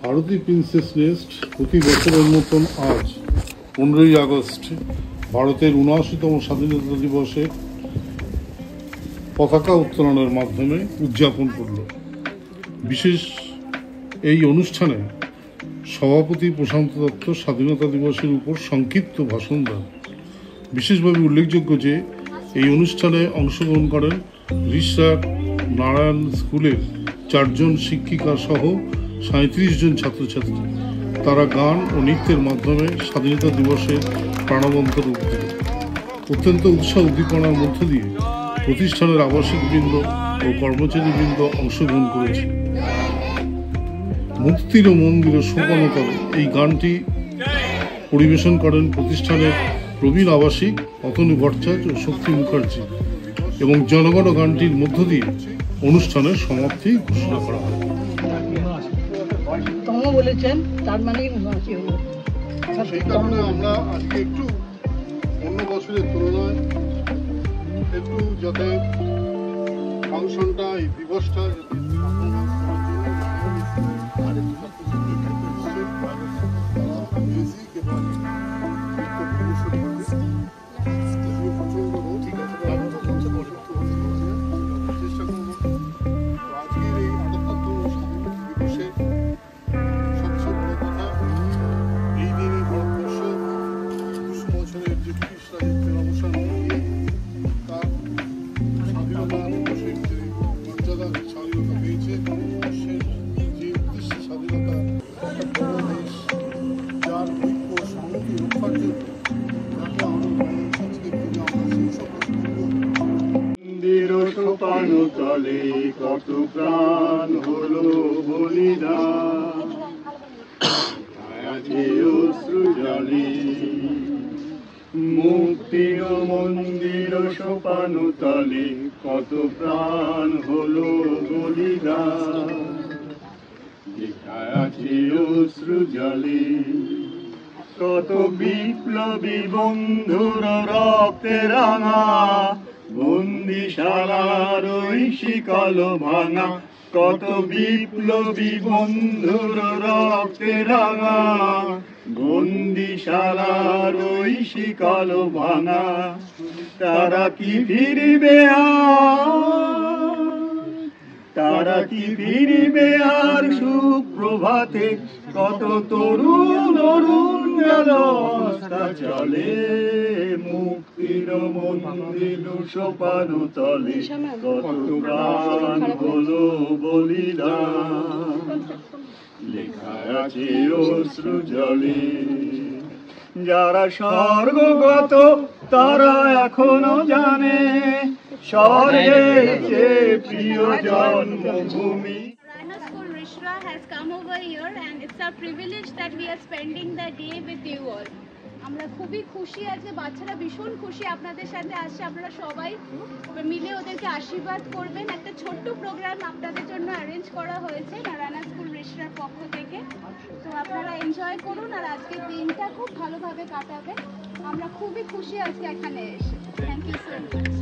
Bharati princess nest প্রতি বছরের মতন আজ 15ই আগস্ট ভারতের ৭৯তম স্বাধীনতা দিবসে পতাকা উত্তোলনের মাধ্যমে উদযাপন করল। বিশেষ এই অনুষ্ঠানে সভাপতি প্রশান্ত দত্ত স্বাধীনতা দিবসের উপর সংক্ষিপ্ত ভাষণ দেন। বিশেষভাবে উল্লেখযোগ্য যে এই অনুষ্ঠানে অংশগ্রহণ করেন রিষড়ার নারায়ণ স্কুলের 4 জন শিক্ষিকা সহ 37 জন ছাত্রছাত্রী। তারা গান ও নৃত্যের মাধ্যমে স্বাধীনতা দিবসে প্রাণবন্ত রূপ দিল। অত্যন্ত উৎসাহ উদ্দীপনার মধ্য দিয়ে প্রতিষ্ঠানের আবাসিকবৃন্দ ও কর্মচারীবৃন্দ অংশগ্রহণ করেছে। মুক্তির মন্দির সোপানতলে এই গানটি পরিবেশন করেন প্রতিষ্ঠানের প্রবীণ আবাসিক অতনু ভট্টাচার্য ও শক্তি মুখার্জি এবং জনগণ গানটির মধ্য দিয়ে অনুষ্ঠানের সমাপ্তি ঘোষণা করা হয়। বলেছেন তার মানে সেই কারণে আমরা আজকে একটু অন্য বছরের তুলনায় একটু যাতে ফাংশনটা এই দিবসটা তলে কত প্রাণ হলো বলিদান, অশ্রু জলে মুক্তির মন্দির সোপান তলে কত প্রাণ হলো বলিদান, আছে অশ্রু জলে কত বিপ্লবী বন্ধুর রক্তে রাঙা বন্দিশালার ওই শিকল ভাঙা, কত বিপ্লবী বন্ধুর রক্তে রাঙা বন্দিশালার ওই শিকল ভাঙা, তারা কি ফিরবে তারা কি ফিরবে আর সুপ্রভাতে, কত তরুণ অরুণ ব্যবস্থা চলে মুক্তির মন্দির সোপান তলে কত প্রাণ হলো বলিদান, লেখা আছে অশ্রু জলে। যারা স্বর্গগত তারা এখনো জানে স্বর্গের চেয়ে প্রিয় জন্মভূমি। Rana School Rishra has come over here and it's our privilege that we are spending the day with you all. আমরা খুবই খুশি আজকে, বাচ্চারা ভীষণ খুশি আপনাদের সাথে আসছে। আপনারা সবাই মিলে ওদেরকে আশীর্বাদ করবেন। একটা ছোট্ট প্রোগ্রাম আপনাদের জন্য অ্যারেঞ্জ করা হয়েছে নারায়ণ স্কুল রিষড়ার পক্ষ থেকে, তো আপনারা এনজয় করুন আর আজকের দিনটা খুব ভালোভাবে কাটাবেন। আমরা খুবই খুশি আজকে এখানে এসে। Thank you so much.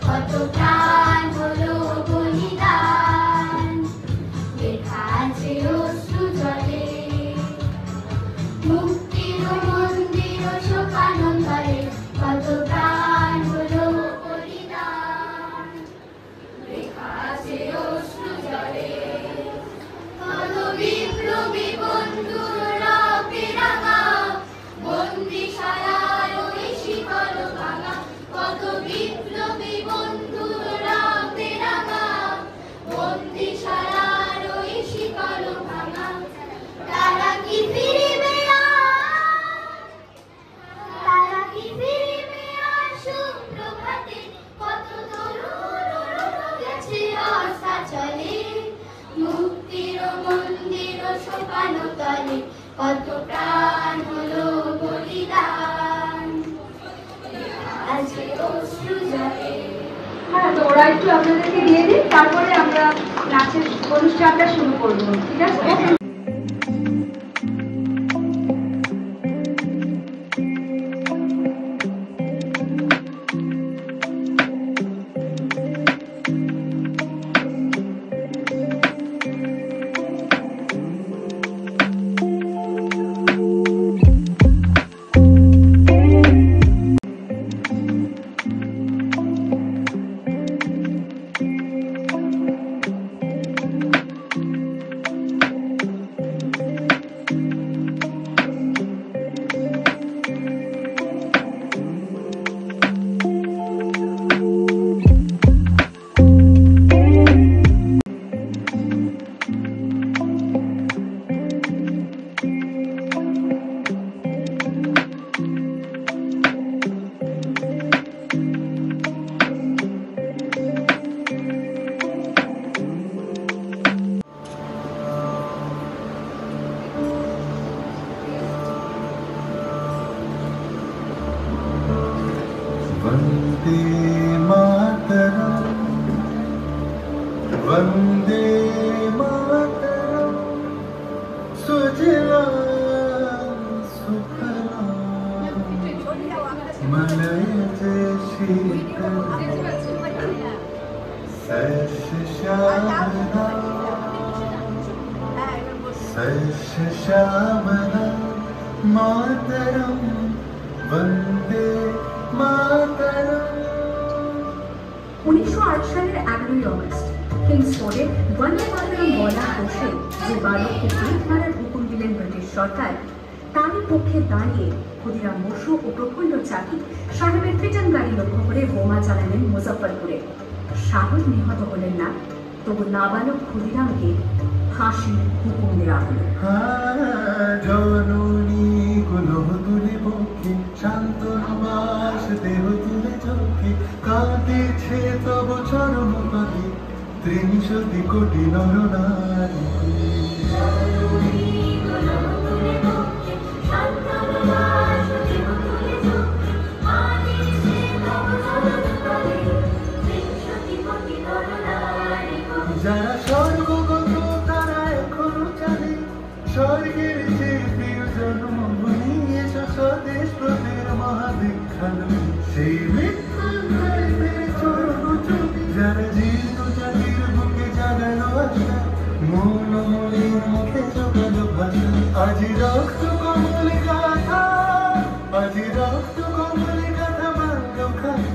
কত প্রাণ হলো বলিদান, লেখা আছে অশ্রু জলে মুক্তির মন্দির সোপান তলে কত প্রাণ হলো বলিদান, লেখা আছে অশ্রু জলে কত বিপ্লবী বন্ধুর রক্তে রাঙা বন্দিশালার ওই শিকল ভাঙা, কত বিপ্লবী বন্ধুর রক্তে রাঙা বন্দিশালার ওই শিকল ভাঙা, তারা কি ফিরবে তারা কি ফিরবে আর সুপ্রভাতে, কত তরুণ গেছে আশা চলে মুক্তির মন্দির সোপান তলে কত প্রাণ হলো বলিদান, আছে অশ্রু জলে। হ্যাঁ, তো ওরা একটু আপনাদেরকে দিয়ে দিই, তারপরে আমরা নাচের অনুষ্ঠানটা শুরু করবো, ঠিক আছে? वंदे मातरम सुजलां सुफलां मलयज शीतल शस्य श्यामला मातरम वंदे मातरम। 1908 সালের 11ই অগস্ট কিংসফোর্ডে বন্দে মাতরম বলা বসে যে বালককে পেট মারার হুকুম দিলেন ব্রিটিশ সরকার, তারই পক্ষে দাঁড়িয়ে ক্ষুদিরাম বসু ও প্রফুল্ল চাকি সাহেবের পিটন গাড়ি লক্ষ্য করে বোমা চালালেন মুজফ্ফরপুরে। সাহেব নিহত হলেন না, তবু নাবালক ক্ষুদিরামকে ফাঁসির হুকুম দেওয়া হল। জননী গুলো তুলে পক্ষে শান্ত বাস দেহ তুলে চোখে কাঁদেছে তব চরণ পদে 30 কোটি নরনারী। যারা স্বর্গগত তারা এখনো জানে স্বর্গের যে প্রিয় জন্মভূমি এসো স্বদেশ প্রতের মহাদীক্ষান সেই মৃত্যুর চরণ চুমি যারা জীর্ণ জাতির বুকে জাগালো আশা মন মনের মুখে জোগালো ভাষা। আজি রক্ত কমলে গাথা আজি রক্ত কমলে গাথা মান্য খায়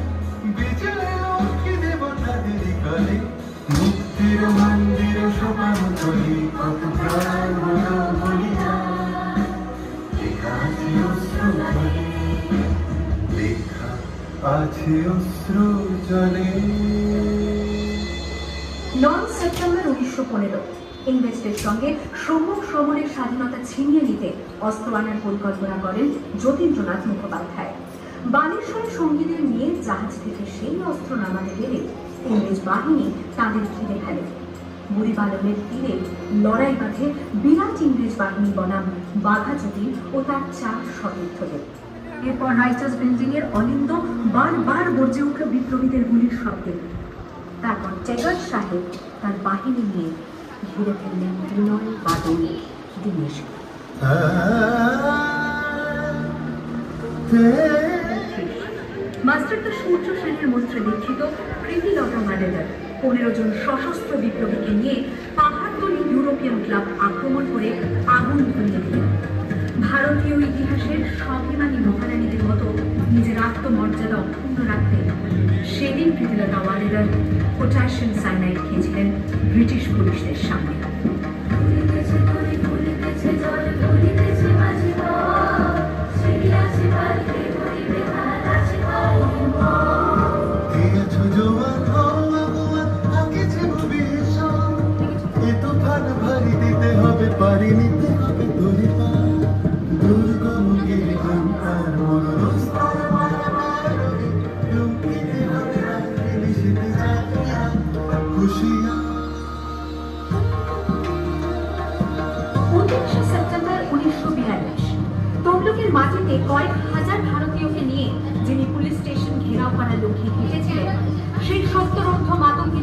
বিজয় লক্ষ্মী দেবতাদের কালে মুক্তির মন্দির সোপান করি কত প্রাণ বলিয়া লেখা আছে অশ্রু জলে লেখা আছে অশ্রু জলে। 9 সেপ্টেম্বর 1915 ইংরেজদের সঙ্গে সম্মুখ সমরের স্বাধীনতা ছিনিয়ে নিতে অস্ত্র আনার পরিকল্পনা করেন যতীন্দ্রনাথ মুখোপাধ্যায়। বালেশ্বরে সঙ্গীদের নিয়ে জাহাজ থেকে সেই অস্ত্র নামাতে গেলে ইংরেজ বাহিনী তাদের ঘিরে ফেলে। বুড়িবালনের তীরে লড়াই বাঁধে বিরাট ইংরেজ বাহিনী বনাম বাঘাযতীন ও তার 4 সতীর্থদের। এরপর রাইটার্স বিল্ডিং এর অলিন্দ বারবার গর্জে উঠল বিপ্লবীদের গুলির শব্দে। তারপর টেগর সাহেব তার বাহিনী নিয়ে ঘিরে ফেললেন বিনয় বাদল দীনেশ। মাস্টার দ্য সূর্য সেনের মন্ত্রে দীক্ষিত প্রীতিলতা ম্যানেজার 15 জন সশস্ত্র বিপ্লবীকে নিয়ে পাহাড়তলি ইউরোপিয়ান ক্লাব আক্রমণ করে আগুন ধরিয়ে দিলেন। ভারতীয় ইতিহাসের স্বাভিমানী মহারানীদের মতো নিজের আত্মমর্যাদা অক্ষুণ্ণ রাখতে সেদিন প্রীতিলতা ওয়ালেদার পটাশিয়াম সায়ানাইড খেয়েছিলেন ব্রিটিশ পুলিশদের সামনে। মাটিতে কয়েক হাজার ভারতীয়কে নিয়ে যিনি পুলিশ স্টেশন ঘেরাও করার লক্ষ্যে হেঁটেছিলেন, সেই সত্যরোদ্ধ মাতঙ্গের